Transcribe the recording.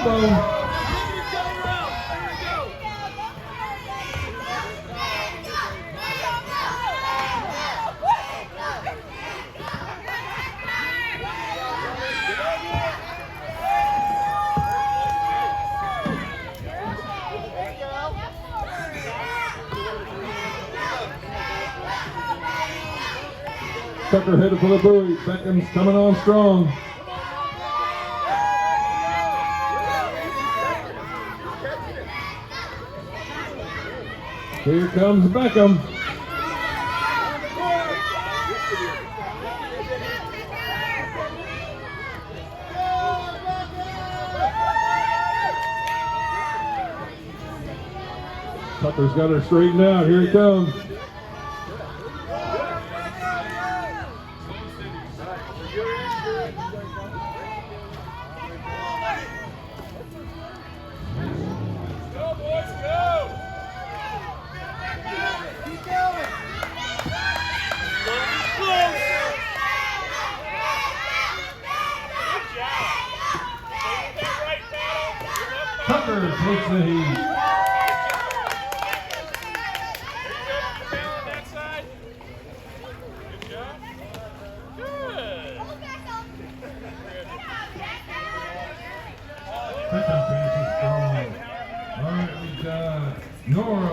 wishbone. Tucker headed for the buoy. Beckham's coming on strong. Here comes Beckham. Tucker's got her straightened out. Here it comes. Tucker takes the heat. Beckham finishes strong. All right, we got Nora